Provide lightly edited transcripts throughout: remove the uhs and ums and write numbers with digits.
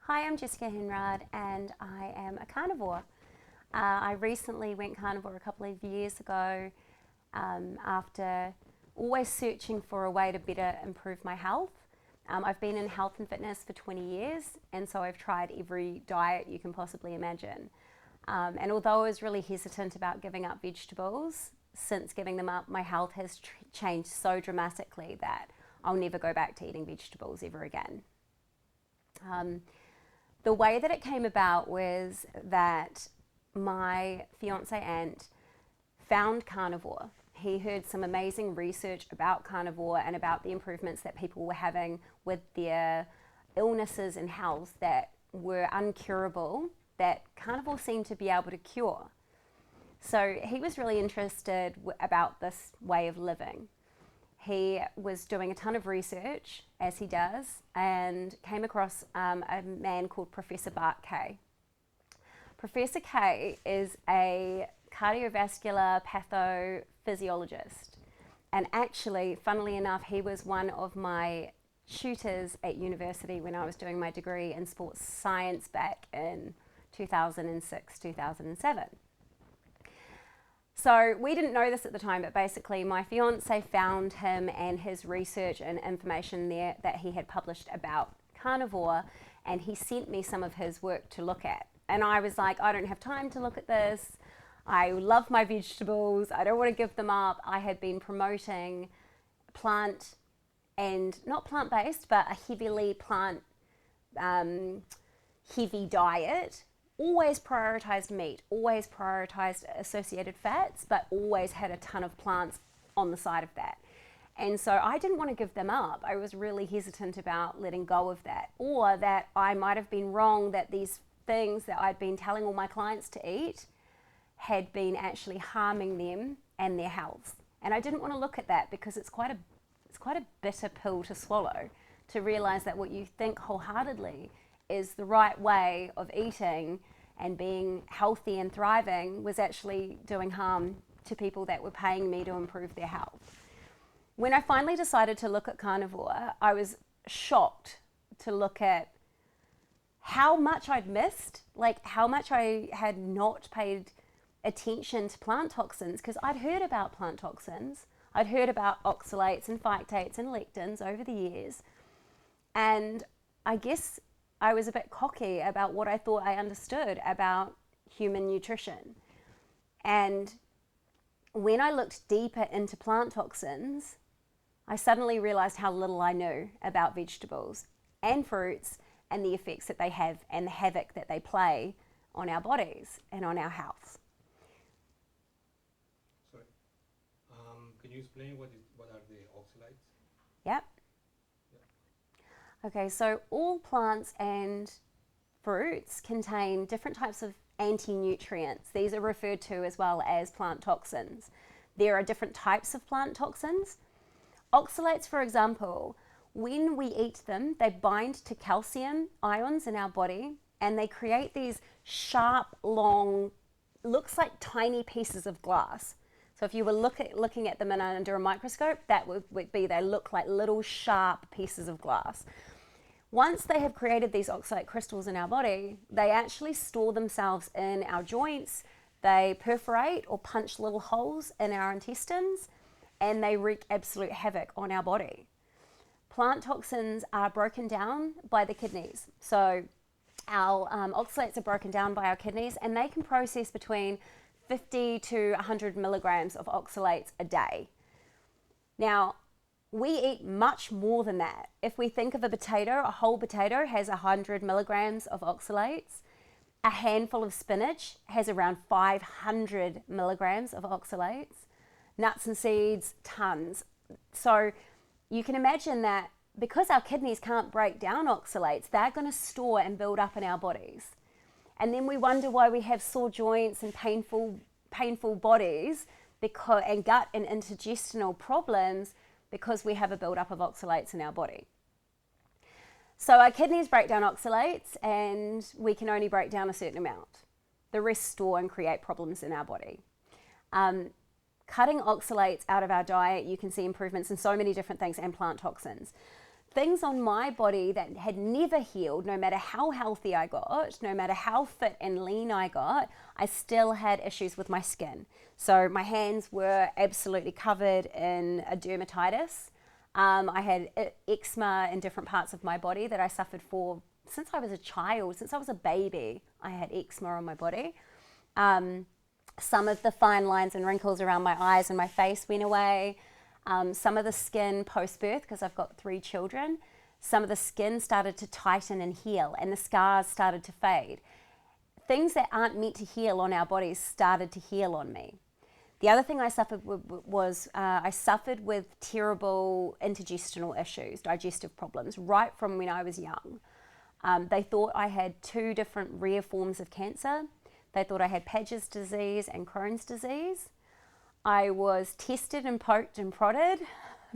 Hi, I'm Jessica Henrard and I am a carnivore. I recently went carnivore a couple of years ago after always searching for a way to better improve my health. I've been in health and fitness for 20 years, and so I've tried every diet you can possibly imagine. And although I was really hesitant about giving up vegetables, since giving them up, my health has changed so dramatically that I'll never go back to eating vegetables ever again. Um, the way that it came about was that my fiance Ant found carnivore. He heard some amazing research about carnivore and about the improvements that people were having with their illnesses and health that were uncurable, that carnivore seemed to be able to cure. So he was really interested about this way of living. He was doing a ton of research, as he does, and came across a man called Professor Bart Kay. Professor Kay is a cardiovascular pathophysiologist. And actually, funnily enough, he was one of my tutors at university when I was doing my degree in sports science back in 2006, 2007. So we didn't know this at the time, but basically my fiance found him and his research and information there that he had published about carnivore, and he sent me some of his work to look at. And I was like, I don't have time to look at this. I love my vegetables. I don't want to give them up. I had been promoting plant and not plant-based, but a heavily plant heavy diet. Always prioritized meat, always prioritized associated fats, but always had a ton of plants on the side of that. And so I didn't want to give them up. I was really hesitant about letting go of that, or that I might have been wrong, that these things that I'd been telling all my clients to eat had been actually harming them and their health. And I didn't want to look at that because it's quite a bitter pill to swallow, to realize that what you think wholeheartedly is the right way of eating and being healthy and thriving was actually doing harm to people that were paying me to improve their health. When I finally decided to look at carnivore, I was shocked to look at how much I'd missed, like how much I had not paid attention to plant toxins, because I'd heard about plant toxins. I'd heard about oxalates and phytates and lectins over the years. And I guess I was a bit cocky about what I thought I understood about human nutrition. And when I looked deeper into plant toxins, I suddenly realized how little I knew about vegetables and fruits and the effects that they have and the havoc that they play on our bodies and on our health. Sorry. Can you explain what are the oxalates? Yep. Okay, so all plants and fruits contain different types of anti-nutrients. These are referred to as well as plant toxins. There are different types of plant toxins. Oxalates, for example, when we eat them, they bind to calcium ions in our body and they create these sharp, long, looks like tiny pieces of glass. So if you were looking at them under a microscope, that would be, they look like little sharp pieces of glass. Once they have created these oxalate crystals in our body, they actually store themselves in our joints. They perforate or punch little holes in our intestines, and they wreak absolute havoc on our body. Plant toxins are broken down by the kidneys. So our oxalates are broken down by our kidneys, and they can process between 50 to 100 milligrams of oxalates a day. Now, we eat much more than that. If we think of a whole potato has 100 milligrams of oxalates. A handful of spinach has around 500 milligrams of oxalates. Nuts and seeds, tons. So you can imagine that because our kidneys can't break down oxalates, they're going to store and build up in our bodies. And then we wonder why we have sore joints and painful bodies and gut and intergestional problems, because we have a buildup of oxalates in our body. So our kidneys break down oxalates and we can only break down a certain amount. The rest store and create problems in our body. Cutting oxalates out of our diet, you can see improvements in so many different things, and plant toxins. things on my body that had never healed, no matter how healthy I got, no matter how fit and lean I got, I still had issues with my skin. So my hands were absolutely covered in a dermatitis. I had eczema in different parts of my body that I suffered for since I was a child, since I was a baby. I had eczema on my body. Some of the fine lines and wrinkles around my eyes and my face went away. Some of the skin post-birth, because I've got 3 children, some of the skin started to tighten and heal, and the scars started to fade. Things that aren't meant to heal on our bodies started to heal on me. The other thing I suffered with was I suffered with terrible intergestional issues, digestive problems, right from when I was young. They thought I had 2 different rare forms of cancer. They thought I had Paget's disease and Crohn's disease. I was tested and poked and prodded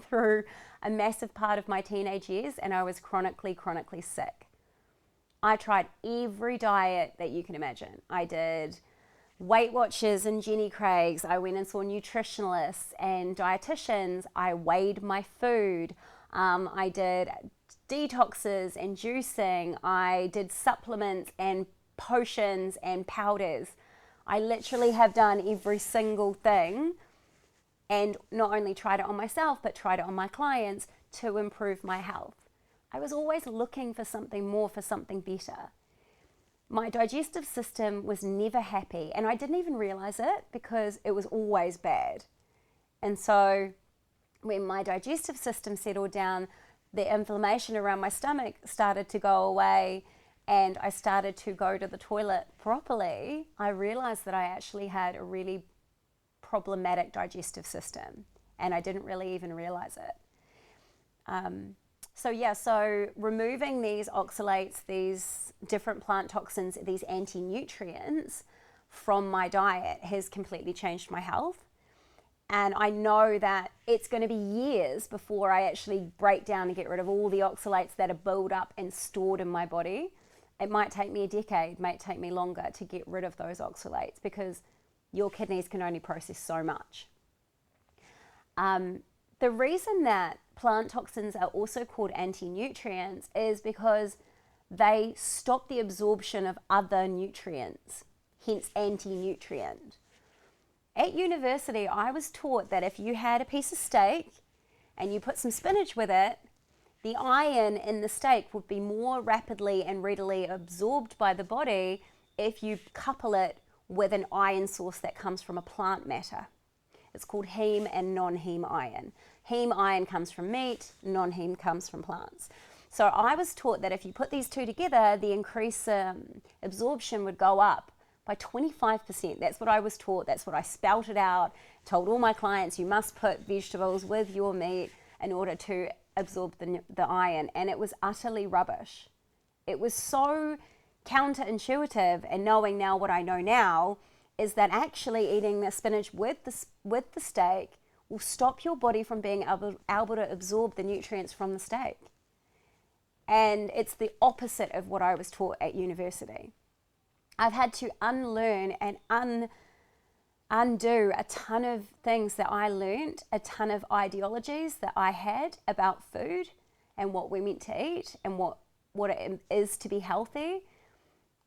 through a massive part of my teenage years, and I was chronically sick. I tried every diet that you can imagine. I did Weight Watchers and Jenny Craig's. I went and saw nutritionalists and dietitians. I weighed my food. I did detoxes and juicing. I did supplements and potions and powders. I literally have done every single thing, and not only tried it on myself, but tried it on my clients to improve my health. I was always looking for something more, for something better. My digestive system was never happy, and I didn't even realize it because it was always bad. And so when my digestive system settled down, the inflammation around my stomach started to go away, and I started to go to the toilet properly. I realized that I actually had a really problematic digestive system, and I didn't really even realize it. So removing these oxalates, these different plant toxins, these anti-nutrients from my diet has completely changed my health. And I know that it's going to be years before I actually break down and get rid of all the oxalates that are built up and stored in my body. It might take me a decade, might take me longer to get rid of those oxalates, because your kidneys can only process so much. The reason that plant toxins are also called anti-nutrients is because they stop the absorption of other nutrients, hence anti-nutrient. At university, I was taught that if you had a piece of steak and you put some spinach with it, the iron in the steak would be more rapidly and readily absorbed by the body if you couple it with an iron source that comes from a plant matter. It's called heme and non-heme iron. Heme iron comes from meat, non-heme comes from plants. So I was taught that if you put these 2 together, the increased absorption would go up by 25%. That's what I was taught. That's what I spouted out, told all my clients, you must put vegetables with your meat in order to absorb the iron. And it was utterly rubbish. It was so counterintuitive, and knowing now what I know now is that actually eating the spinach with the steak will stop your body from being able to absorb the nutrients from the steak. And it's the opposite of what I was taught at university. I've had to unlearn and undo a ton of things that I learned, a ton of ideologies that I had about food and what we're meant to eat and what it is to be healthy.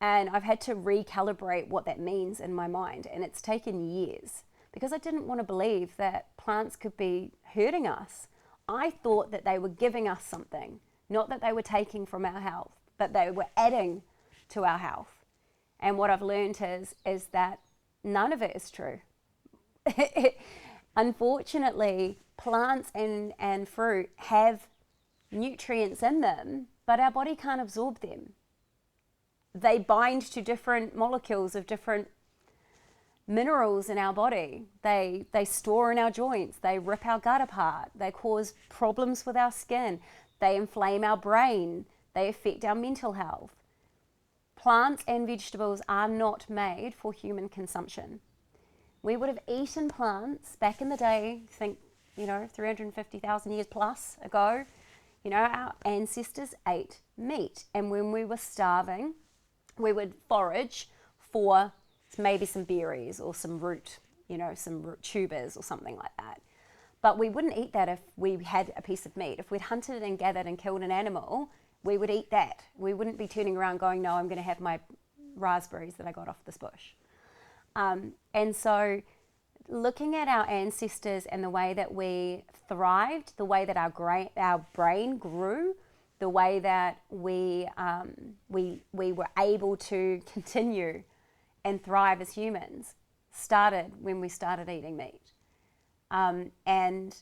And I've had to recalibrate what that means in my mind. And it's taken years, because I didn't want to believe that plants could be hurting us. I thought that they were giving us something, not that they were taking from our health, but they were adding to our health. And what I've learned is that none of it is true. Unfortunately, plants and fruit have nutrients in them, but our body can't absorb them. They bind to different molecules of different minerals in our body. They store in our joints. They rip our gut apart. They cause problems with our skin. They inflame our brain. They affect our mental health. Plants and vegetables are not made for human consumption. We would have eaten plants back in the day, think, 350,000 years plus ago. Our ancestors ate meat. And when we were starving, we would forage for maybe some berries or some root, some root tubers or something like that. But we wouldn't eat that if we had a piece of meat. If we'd hunted and gathered and killed an animal, we would eat that. We wouldn't be turning around going, no, I'm going to have my raspberries that I got off this bush. And so looking at our ancestors and the way that we thrived, the way that our brain grew, the way that we were able to continue and thrive as humans started when we started eating meat. And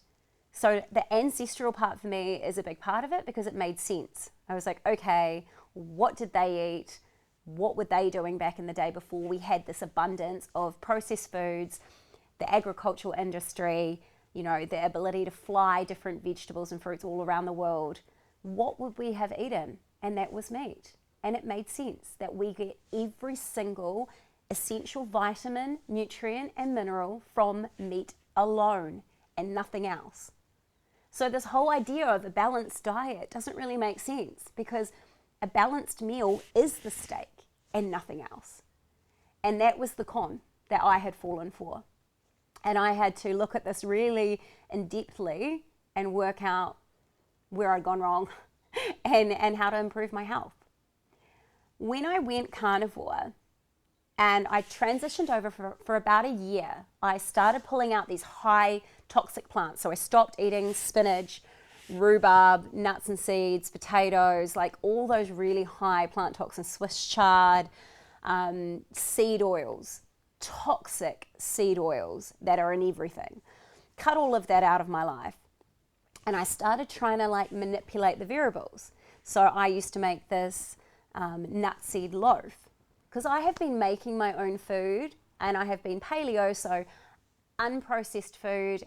so the ancestral part for me is a big part of it because it made sense. I was like, okay, what did they eat? What were they doing back in the day before we had this abundance of processed foods, the agricultural industry, you know, the ability to fly different vegetables and fruits all around the world? What would we have eaten? And that was meat. And it made sense that we get every single essential vitamin, nutrient, and mineral from meat alone and nothing else. So this whole idea of a balanced diet doesn't really make sense because a balanced meal is the steak and nothing else. And that was the con that I had fallen for. And I had to look at this really in-depthly and work out where I'd gone wrong and how to improve my health. When I went carnivore and I transitioned over for about a year, I started pulling out these high toxic plants. So I stopped eating spinach, rhubarb, nuts and seeds, potatoes, like all those really high plant toxins, Swiss chard, seed oils, toxic seed oils that are in everything. Cut all of that out of my life. And I started trying to like manipulate the variables. So I used to make this nut seed loaf because I have been making my own food and I have been paleo, so unprocessed food,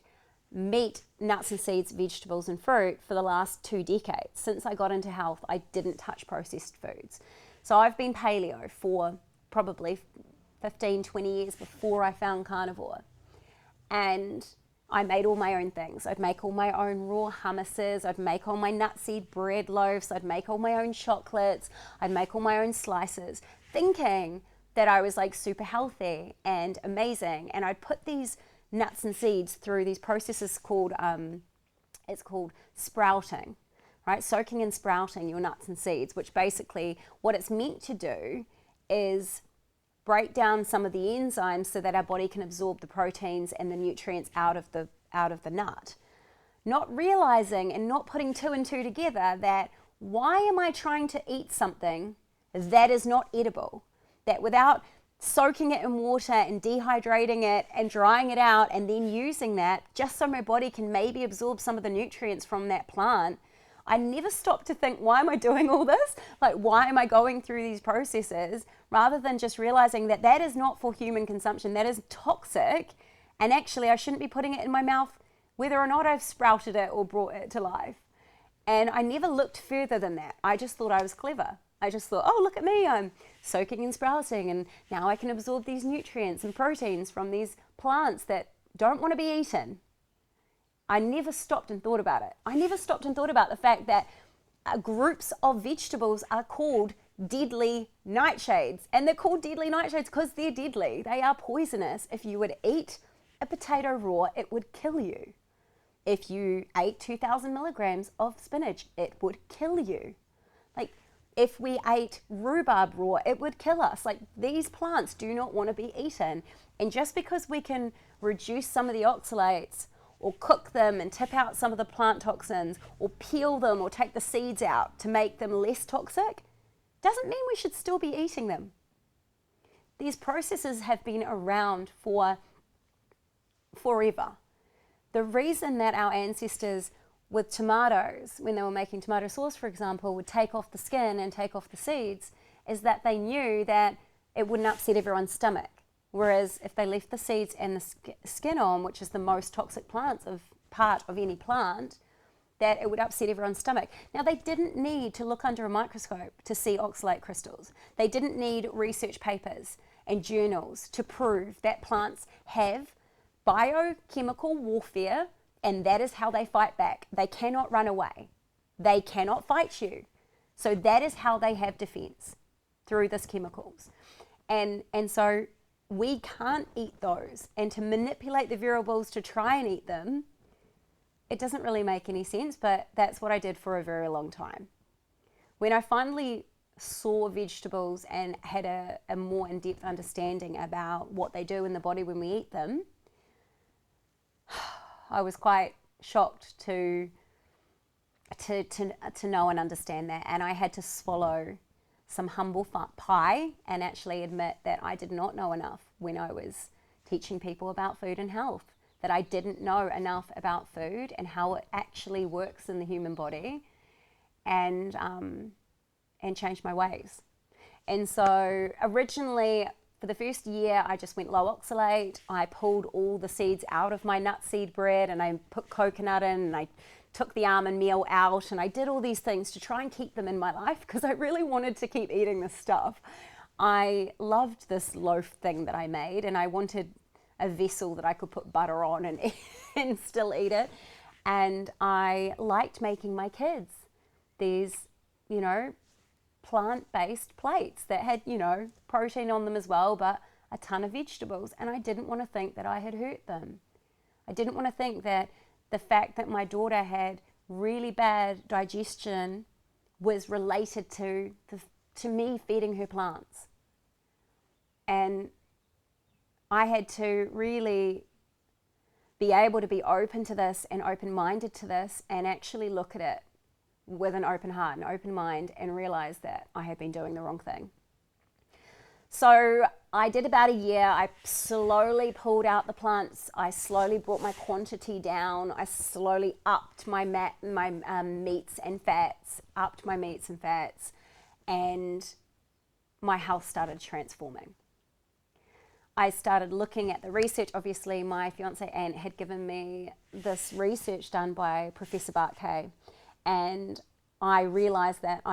meat, nuts and seeds, vegetables and fruit for the last 2 decades. Since I got into health, I didn't touch processed foods. So I've been paleo for probably 15, 20 years before I found carnivore. And I made all my own things. I'd make all my own raw hummuses. I'd make all my nut seed bread loaves. I'd make all my own chocolates. I'd make all my own slices, thinking that I was like super healthy and amazing. And I'd put these nuts and seeds through these processes called, it's called sprouting, right? Soaking and sprouting your nuts and seeds, which basically what it's meant to do is break down some of the enzymes so that our body can absorb the proteins and the nutrients out of the nut. Not realizing and not putting 2 and 2 together that why am I trying to eat something that is not edible? That without soaking it in water and dehydrating it and drying it out and then using that just so my body can maybe absorb some of the nutrients from that plant, I never stopped to think, why am I doing all this? Like, why am I going through these processes? Rather than just realizing that that is not for human consumption, that is toxic, and actually I shouldn't be putting it in my mouth whether or not I've sprouted it or brought it to life. And I never looked further than that. I just thought I was clever. I just thought, oh, look at me, I'm soaking and sprouting, and now I can absorb these nutrients and proteins from these plants that don't want to be eaten. I never stopped and thought about it. I never stopped and thought about the fact that groups of vegetables are called deadly nightshades. And they're called deadly nightshades because they're deadly. They are poisonous. If you would eat a potato raw, it would kill you. If you ate 2,000 milligrams of spinach, it would kill you. Like, if we ate rhubarb raw, it would kill us. Like, these plants do not want to be eaten. And just because we can reduce some of the oxalates or cook them and tip out some of the plant toxins or peel them or take the seeds out to make them less toxic, doesn't mean we should still be eating them. These processes have been around for forever. The reason that our ancestors with tomatoes, when they were making tomato sauce, for example, would take off the skin and take off the seeds is that they knew that it wouldn't upset everyone's stomach. Whereas if they left the seeds and the skin on, which is the most toxic part of any plant, that it would upset everyone's stomach. Now, they didn't need to look under a microscope to see oxalate crystals. They didn't need research papers and journals to prove that plants have biochemical warfare, and that is how they fight back. They cannot run away. They cannot fight you. So that is how they have defense, through these chemicals. And so we can't eat those. And to manipulate the variables to try and eat them it doesn't really make any sense, but that's what I did for a very long time. When I finally saw vegetables and had a more in-depth understanding about what they do in the body when we eat them, I was quite shocked to know and understand that. And I had to swallow some humble pie and actually admit that I did not know enough when I was teaching people about food and health, that I didn't know enough about food and how it actually works in the human body, and change my ways. And so originally, for the first year, I just went low oxalate. I pulled all the seeds out of my nut seed bread, and I put coconut in, and I took the almond meal out, and I did all these things to try and keep them in my life because I really wanted to keep eating this stuff. I loved this loaf thing that I made, and I wanted a vessel that I could put butter on and, and still eat it. And I liked making my kids these, plant-based plates that had, protein on them as well, but a ton of vegetables. And I didn't want to think that I had hurt them. I didn't want to think that the fact that my daughter had really bad digestion was related to me feeding her plants. And I had to really be able to be open to this and open-minded to this and actually look at it with an open heart and open mind and realize that I had been doing the wrong thing. So I did about a year. I slowly pulled out the plants. I slowly brought my quantity down. I slowly upped my meats and fats, and my health started transforming. I started looking at the research. Obviously, my fiance Ant had given me this research done by Professor Bart Kay, and I realized that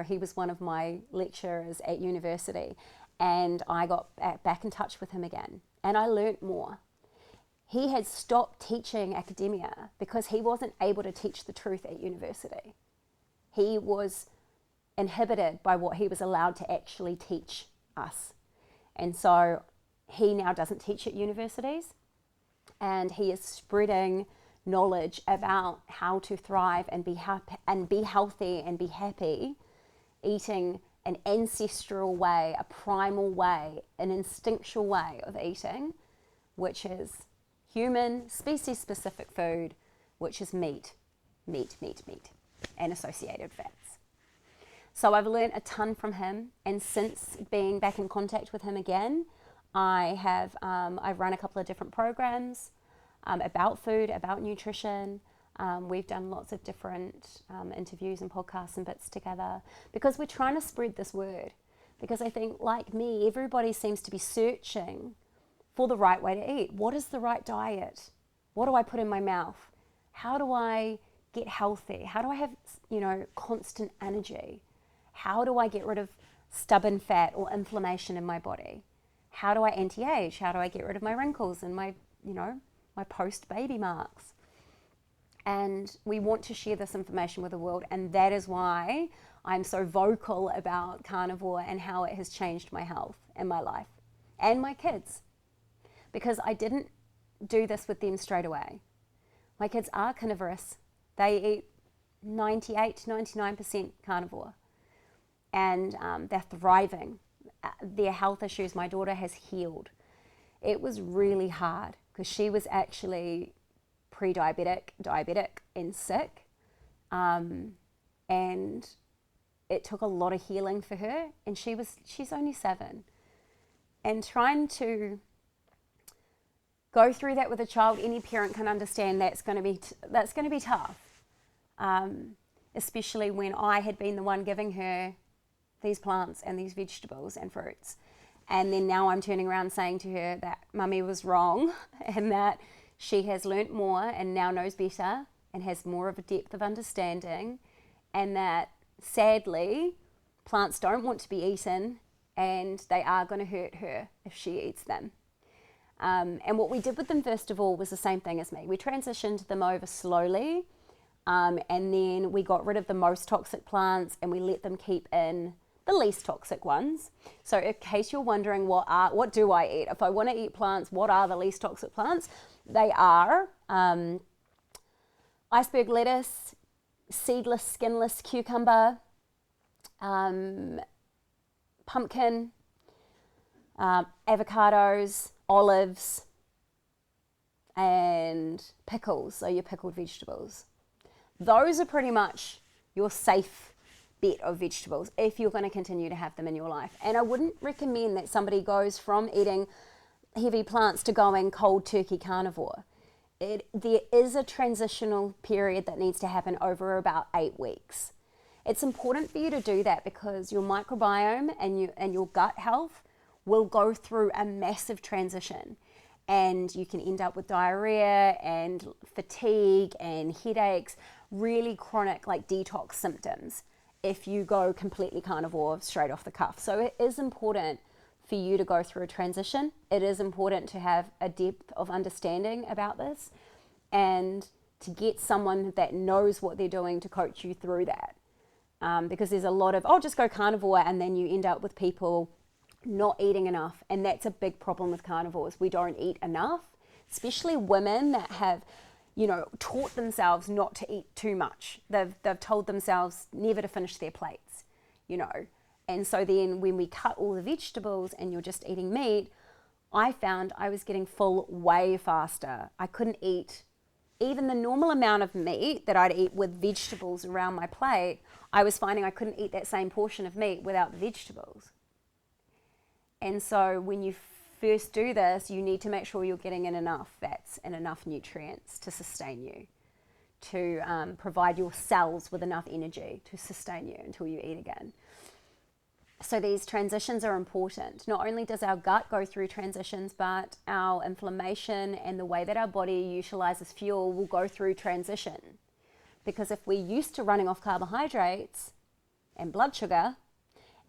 he was one of my lecturers at university, and I got back in touch with him again, and I learnt more. He had stopped teaching academia because he wasn't able to teach the truth at university. He was inhibited by what he was allowed to actually teach us. And so he now doesn't teach at universities, and he is spreading knowledge about how to thrive and be happy and be healthy and be happy, eating an ancestral way, a primal way, an instinctual way of eating, which is human, species-specific food, which is meat, and associated fats. So I've learned a ton from him, and since being back in contact with him again, I've run a couple of different programs about food, about nutrition. We've done lots of different interviews and podcasts and bits together because we're trying to spread this word. Because I think, like me, everybody seems to be searching for the right way to eat. What is the right diet? What do I put in my mouth? How do I get healthy? How do I have, constant energy? How do I get rid of stubborn fat or inflammation in my body? How do I anti-age? How do I get rid of my wrinkles and my post-baby marks? And we want to share this information with the world, and that is why I'm so vocal about carnivore and how it has changed my health and my life and my kids, because I didn't do this with them straight away. My kids are carnivorous. They eat 98 to 99% carnivore, and they're thriving. Their health issues, my daughter has healed. It was really hard because she was actually pre-diabetic, diabetic, and sick. And it took a lot of healing for her, and she's only 7. And trying to go through that with a child, any parent can understand that's going to be tough. Especially when I had been the one giving her these plants and these vegetables and fruits. And then now I'm turning around saying to her that Mummy was wrong and that she has learnt more and now knows better and has more of a depth of understanding, and that sadly plants don't want to be eaten and they are going to hurt her if she eats them. And what we did with them first of all was the same thing as me. We transitioned them over slowly, and then we got rid of the most toxic plants and we let them keep in the least toxic ones. So in case you're wondering what do I eat? If I want to eat plants, what are the least toxic plants? They are iceberg lettuce, seedless, skinless cucumber, pumpkin, avocados, olives, and pickles, so your pickled vegetables. Those are pretty much your safe bet of vegetables if you're going to continue to have them in your life. And I wouldn't recommend that somebody goes from eating heavy plants to going cold turkey carnivore. There is a transitional period that needs to happen over about 8 weeks. It's important for you to do that because your microbiome and your gut health will go through a massive transition, and you can end up with diarrhea and fatigue and headaches, really chronic like detox symptoms if you go completely carnivore straight off the cuff. So it is important for you to go through a transition. It is important to have a depth of understanding about this and to get someone that knows what they're doing to coach you through that. Because there's a lot of, just go carnivore, and then you end up with people not eating enough. And that's a big problem with carnivores. We don't eat enough, especially women that have, taught themselves not to eat too much. They've told themselves never to finish their plates, And so then when we cut all the vegetables and you're just eating meat, I found I was getting full way faster. I couldn't eat even the normal amount of meat that I'd eat with vegetables around my plate. I was finding I couldn't eat that same portion of meat without the vegetables. And so when you first do this, you need to make sure you're getting in enough fats and enough nutrients to sustain you, to provide your cells with enough energy to sustain you until you eat again. So these transitions are important. Not only does our gut go through transitions, but our inflammation and the way that our body utilizes fuel will go through transition. Because if we're used to running off carbohydrates and blood sugar,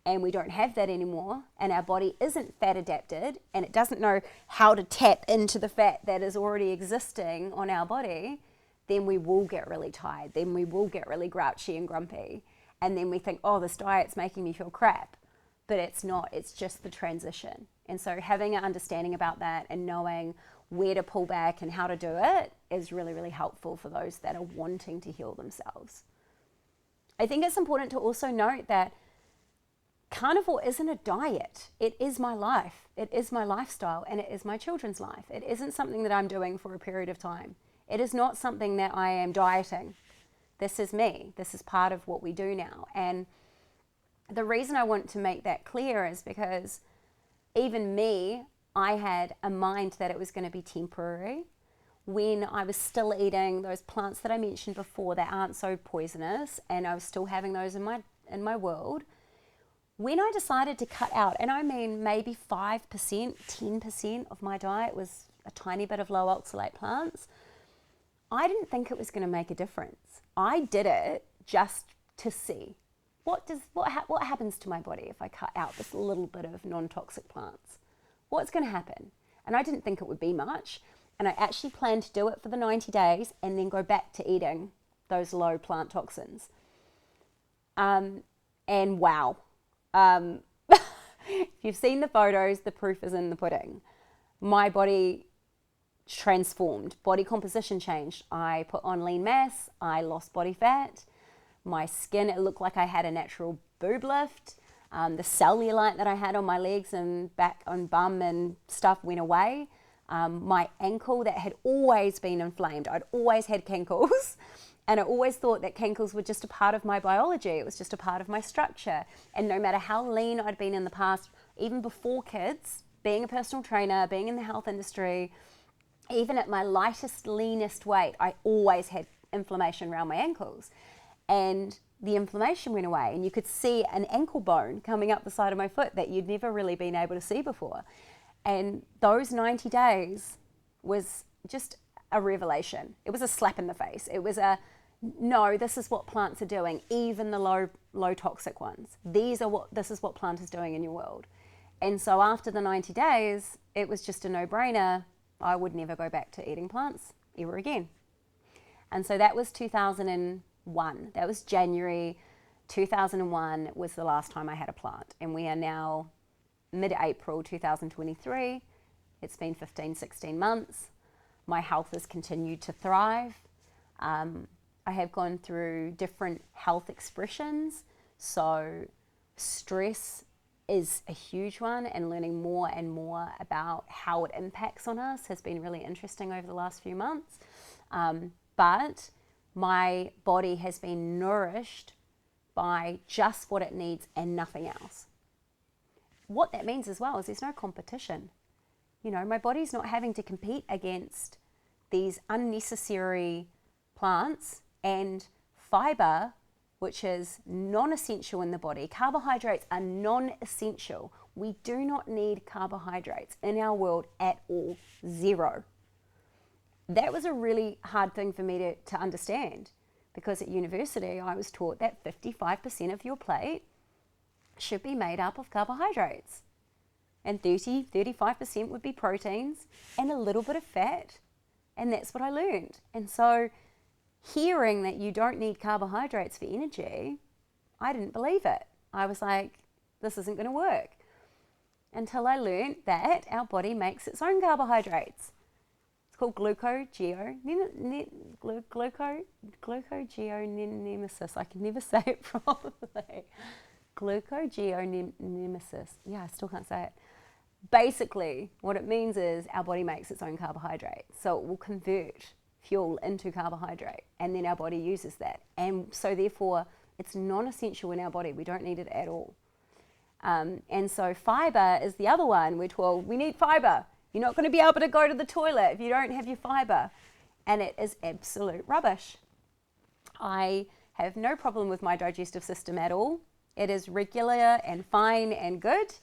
and we don't have that anymore, and our body isn't fat adapted, and it doesn't know how to tap into the fat that is already existing on our body, then we will get really tired. Then we will get really grouchy and grumpy. And then we think, this diet's making me feel crap. But it's not, it's just the transition. And so having an understanding about that and knowing where to pull back and how to do it is really, really helpful for those that are wanting to heal themselves. I think it's important to also note that carnivore isn't a diet. It is my life. It is my lifestyle, and it is my children's life. It isn't something that I'm doing for a period of time. It is not something that I am dieting. This is me. This is part of what we do now. And the reason I want to make that clear is because even me, I had a mind that it was going to be temporary. When I was still eating those plants that I mentioned before that aren't so poisonous, and I was still having those in my world, when I decided to cut out, and I mean maybe 5%, 10% of my diet was a tiny bit of low oxalate plants, I didn't think it was going to make a difference. I did it just to see what happens to my body if I cut out this little bit of non-toxic plants. What's going to happen? And I didn't think it would be much. And I actually planned to do it for the 90 days and then go back to eating those low plant toxins. And wow. If you've seen the photos, the proof is in the pudding. My body transformed. Body composition changed. I put on lean mass. I lost body fat. My skin, it looked like I had a natural boob lift. The cellulite that I had on my legs and back on bum and stuff went away. My ankle that had always been inflamed. I'd always had cankles. And I always thought that cankles were just a part of my biology. It was just a part of my structure. And no matter how lean I'd been in the past, even before kids, being a personal trainer, being in the health industry, even at my lightest, leanest weight, I always had inflammation around my ankles. And the inflammation went away, and you could see an ankle bone coming up the side of my foot that you'd never really been able to see before. And those 90 days was just a revelation. It was a slap in the face. It was no, this is what plants are doing, even the low toxic ones. This is what plant is doing in your world. And so after the 90 days, it was just a no-brainer. I would never go back to eating plants ever again. And so that was 2001. That was January 2001 was the last time I had a plant. And we are now mid-April 2023. It's been 15, 16 months. My health has continued to thrive. I have gone through different health expressions. So stress is a huge one, and learning more and more about how it impacts on us has been really interesting over the last few months. But my body has been nourished by just what it needs and nothing else. What that means as well is there's no competition. You know, my body's not having to compete against these unnecessary plants and fiber, which is non-essential in the body. Carbohydrates are non-essential. We do not need carbohydrates in our world at all. Zero. That was a really hard thing for me to understand, because at university I was taught that 55% of your plate should be made up of carbohydrates, and 35% would be proteins and a little bit of fat, and that's what I learned. And so hearing that you don't need carbohydrates for energy, I didn't believe it. I was like, this isn't going to work, until I learned that our body makes its own carbohydrates. It's called glucogeonemesis. I can never say it properly. Glucogeonemesis. Yeah, I still can't say it. Basically, what it means is our body makes its own carbohydrate. So it will convert fuel into carbohydrate, and then our body uses that. And so therefore, it's non-essential in our body. We don't need it at all. And so fiber is the other one. We're told we need fiber. You're not going to be able to go to the toilet if you don't have your fiber. And it is absolute rubbish. I have no problem with my digestive system at all. It is regular and fine and good,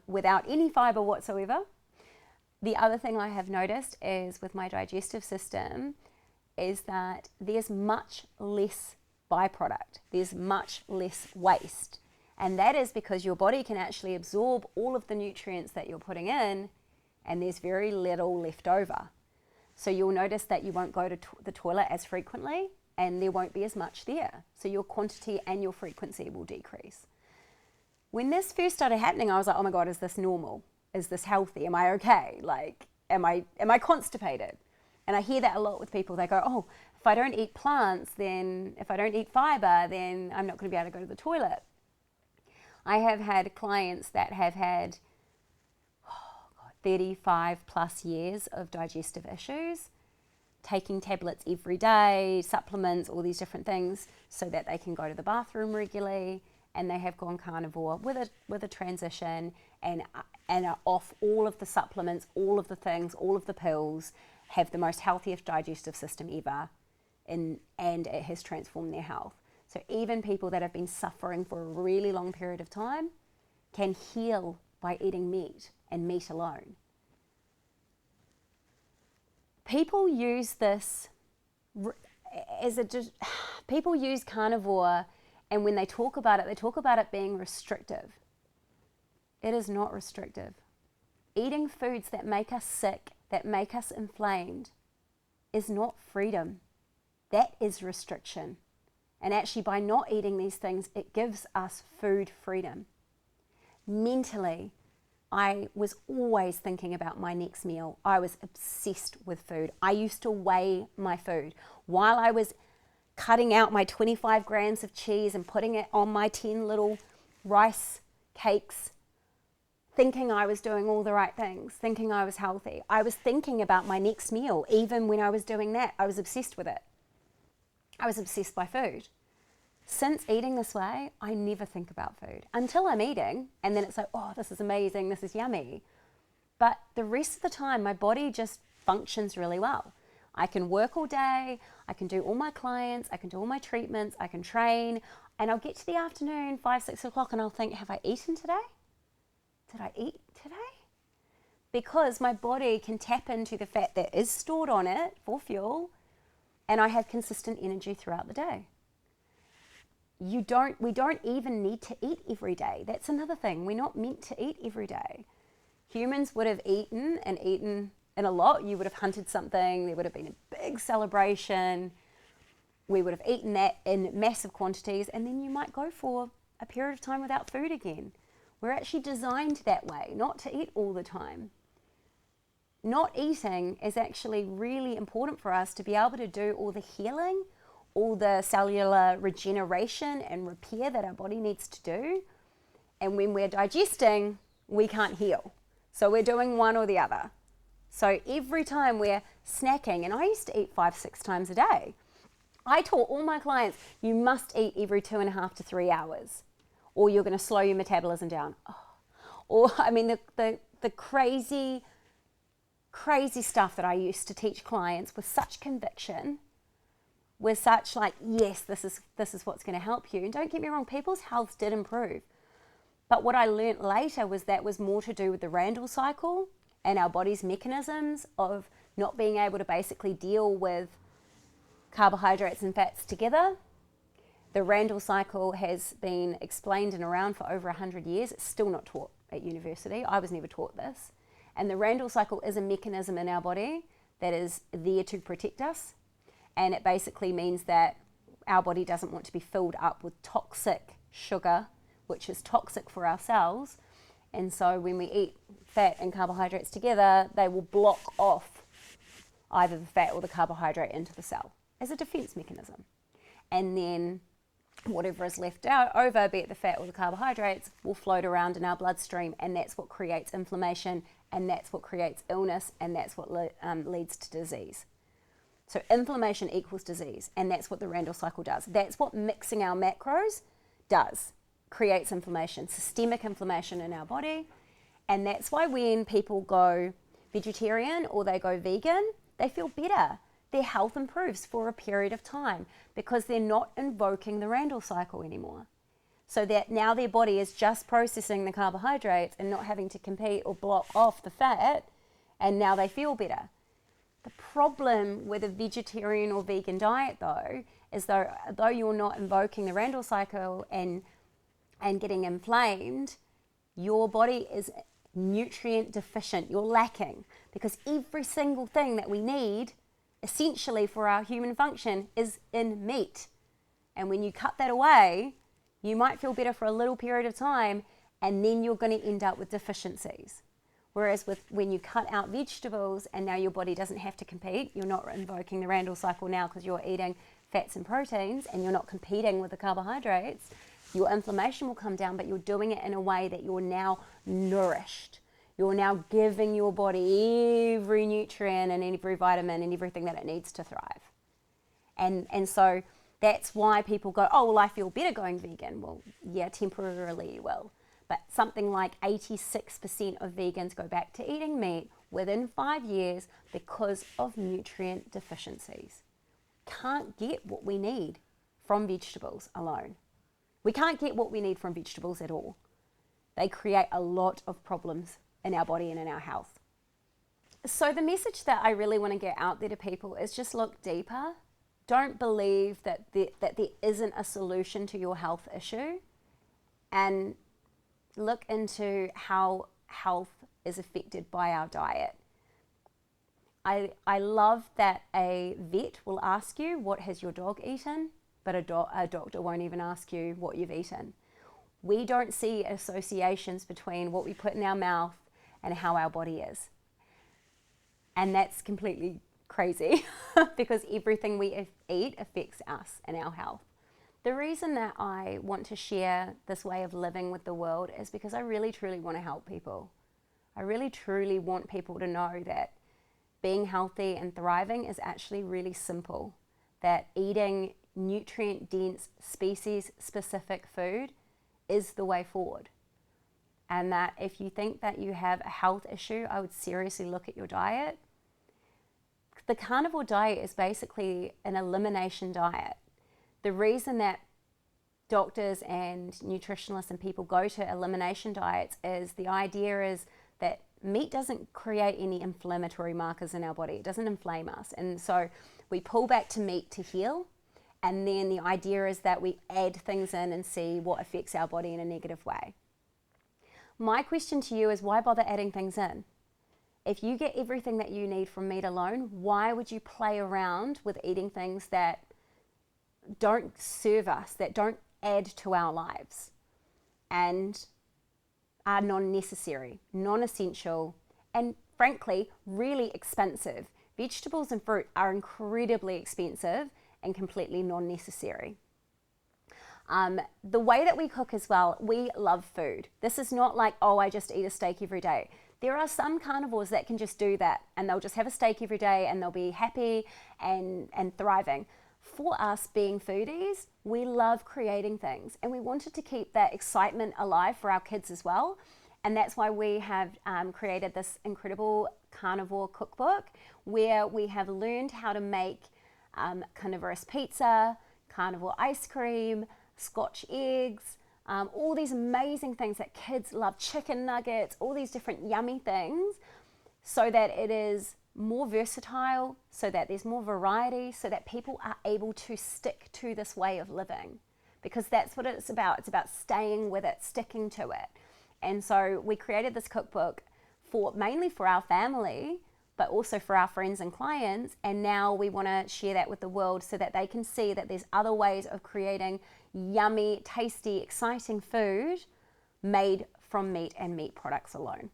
without any fiber whatsoever. The other thing I have noticed is with my digestive system is that there's much less byproduct. There's much less waste. And that is because your body can actually absorb all of the nutrients that you're putting in, and there's very little left over. So you'll notice that you won't go to the toilet as frequently, and there won't be as much there. So your quantity and your frequency will decrease. When this first started happening, I was like, oh my God, is this normal? Is this healthy? Am I okay? Like, am I constipated? And I hear that a lot with people. They go, oh, if I don't eat plants, then if I don't eat fiber, then I'm not going to be able to go to the toilet. I have had clients that have had 35 plus years of digestive issues, taking tablets every day, supplements, all these different things so that they can go to the bathroom regularly, and they have gone carnivore with a transition and are off all of the supplements, all of the things, all of the pills, have the most healthiest digestive system ever, and it has transformed their health. So even people that have been suffering for a really long period of time can heal by eating meat and meat alone. People use this people use carnivore, and when they talk about it being restrictive. It is not restrictive. Eating foods that make us sick, that make us inflamed, is not freedom. That is restriction. And actually, by not eating these things, it gives us food freedom. Mentally, I was always thinking about my next meal. I was obsessed with food. I used to weigh my food. While I was cutting out my 25 grams of cheese and putting it on my 10 little rice cakes, thinking I was doing all the right things, thinking I was healthy. I was thinking about my next meal. Even when I was doing that, I was obsessed with it. I was obsessed by food. Since eating this way, I never think about food until I'm eating, and then it's like, oh, this is amazing, this is yummy. But the rest of the time, my body just functions really well. I can work all day, I can do all my clients, I can do all my treatments, I can train, and I'll get to the afternoon, 5, 6 o'clock, and I'll think, have I eaten today? Did I eat today? Because my body can tap into the fat that is stored on it for fuel, and I have consistent energy throughout the day. We don't even need to eat every day. That's another thing. We're not meant to eat every day. Humans would have eaten and a lot. You would have hunted something. There would have been a big celebration. We would have eaten that in massive quantities, and then you might go for a period of time without food again. We're actually designed that way, not to eat all the time. not eating is actually really important for us to be able to do all the healing, all the cellular regeneration and repair that our body needs to do. And when we're digesting, we can't heal. So we're doing one or the other. So every time we're snacking, and I used to eat 5-6 times a day. I taught all my clients, you must eat every 2.5 to 3 hours, or you're going to slow your metabolism down. Oh. Or, I mean, the crazy stuff that I used to teach clients with such conviction, with such like, yes, this is what's going to help you. And don't get me wrong, people's health did improve. But what I learnt later was that was more to do with the Randall cycle and our body's mechanisms of not being able to basically deal with carbohydrates and fats together. The Randall cycle has been explained and around for over 100 years. It's still not taught at university. I was never taught this. And the Randall cycle is a mechanism in our body that is there to protect us. And it basically means that our body doesn't want to be filled up with toxic sugar, which is toxic for our cells. And so when we eat fat and carbohydrates together, they will block off either the fat or the carbohydrate into the cell as a defense mechanism. And then whatever is left over, be it the fat or the carbohydrates, will float around in our bloodstream, and that's what creates inflammation, and that's what creates illness, and that's what leads to disease. So inflammation equals disease, and that's what the Randall cycle does. That's what mixing our macros does, creates inflammation, systemic inflammation in our body. And that's why when people go vegetarian or they go vegan, they feel better. Their health improves for a period of time because they're not invoking the Randall cycle anymore. So that now their body is just processing the carbohydrates and not having to compete or block off the fat, and now they feel better. The problem with a vegetarian or vegan diet, though, is though you're not invoking the Randall cycle and getting inflamed, your body is nutrient deficient. You're lacking because every single thing that we need essentially for our human function is in meat. And when you cut that away, you might feel better for a little period of time, and then you're going to end up with deficiencies. Whereas when you cut out vegetables and now your body doesn't have to compete, you're not invoking the Randall cycle now because you're eating fats and proteins and you're not competing with the carbohydrates, your inflammation will come down, but you're doing it in a way that you're now nourished. You're now giving your body every nutrient and every vitamin and everything that it needs to thrive. And so that's why people go, oh, well, I feel better going vegan. Well, yeah, temporarily you will. But something like 86% of vegans go back to eating meat within 5 years because of nutrient deficiencies. Can't get what we need from vegetables alone. We can't get what we need from vegetables at all. They create a lot of problems in our body and in our health. So the message that I really want to get out there to people is just look deeper. Don't believe that there isn't a solution to your health issue, and look into how health is affected by our diet. I love that a vet will ask you, what has your dog eaten? But a doctor won't even ask you what you've eaten. We don't see associations between what we put in our mouth and how our body is. And that's completely crazy because everything we eat affects us and our health. The reason that I want to share this way of living with the world is because I really truly want to help people. I really truly want people to know that being healthy and thriving is actually really simple, that eating nutrient-dense, species-specific food is the way forward. And that if you think that you have a health issue, I would seriously look at your diet. The carnivore diet is basically an elimination diet. The reason that doctors and nutritionists and people go to elimination diets is the idea is that meat doesn't create any inflammatory markers in our body. It doesn't inflame us. And so we pull back to meat to heal. And then the idea is that we add things in and see what affects our body in a negative way. My question to you is, why bother adding things in? If you get everything that you need from meat alone, why would you play around with eating things that don't serve us, that don't add to our lives and are non-necessary, non-essential, and frankly, really expensive. Vegetables and fruit are incredibly expensive and completely non-necessary. The way that we cook as well, we love food. This is not like, oh, I just eat a steak every day. There are some carnivores that can just do that, and they'll just have a steak every day and they'll be happy and thriving. For us being foodies, we love creating things, and we wanted to keep that excitement alive for our kids as well. And that's why we have created this incredible carnivore cookbook where we have learned how to make carnivorous pizza, carnivore ice cream, Scotch eggs, all these amazing things that kids love, chicken nuggets, all these different yummy things, so that it is more versatile, so that there's more variety, so that people are able to stick to this way of living. Because that's what it's about. It's about staying with it, sticking to it. And so we created this cookbook mainly for our family, but also for our friends and clients. And now we want to share that with the world so that they can see that there's other ways of creating yummy, tasty, exciting food made from meat and meat products alone.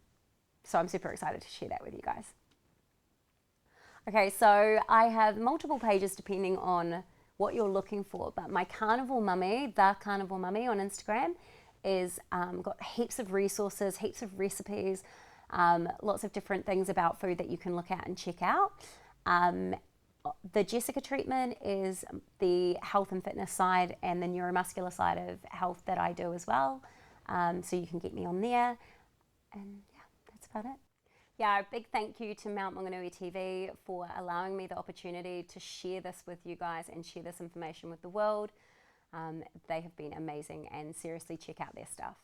So I'm super excited to share that with you guys. Okay, so I have multiple pages depending on what you're looking for, but my Carnivore Mummy, the Carnivore Mummy on Instagram, is got heaps of resources, heaps of recipes, lots of different things about food that you can look at and check out. The Jessica treatment is the health and fitness side and the neuromuscular side of health that I do as well. So you can get me on there. And yeah, that's about it. Yeah, a big thank you to Mount Maunganui TV for allowing me the opportunity to share this with you guys and share this information with the world. They have been amazing, and seriously check out their stuff.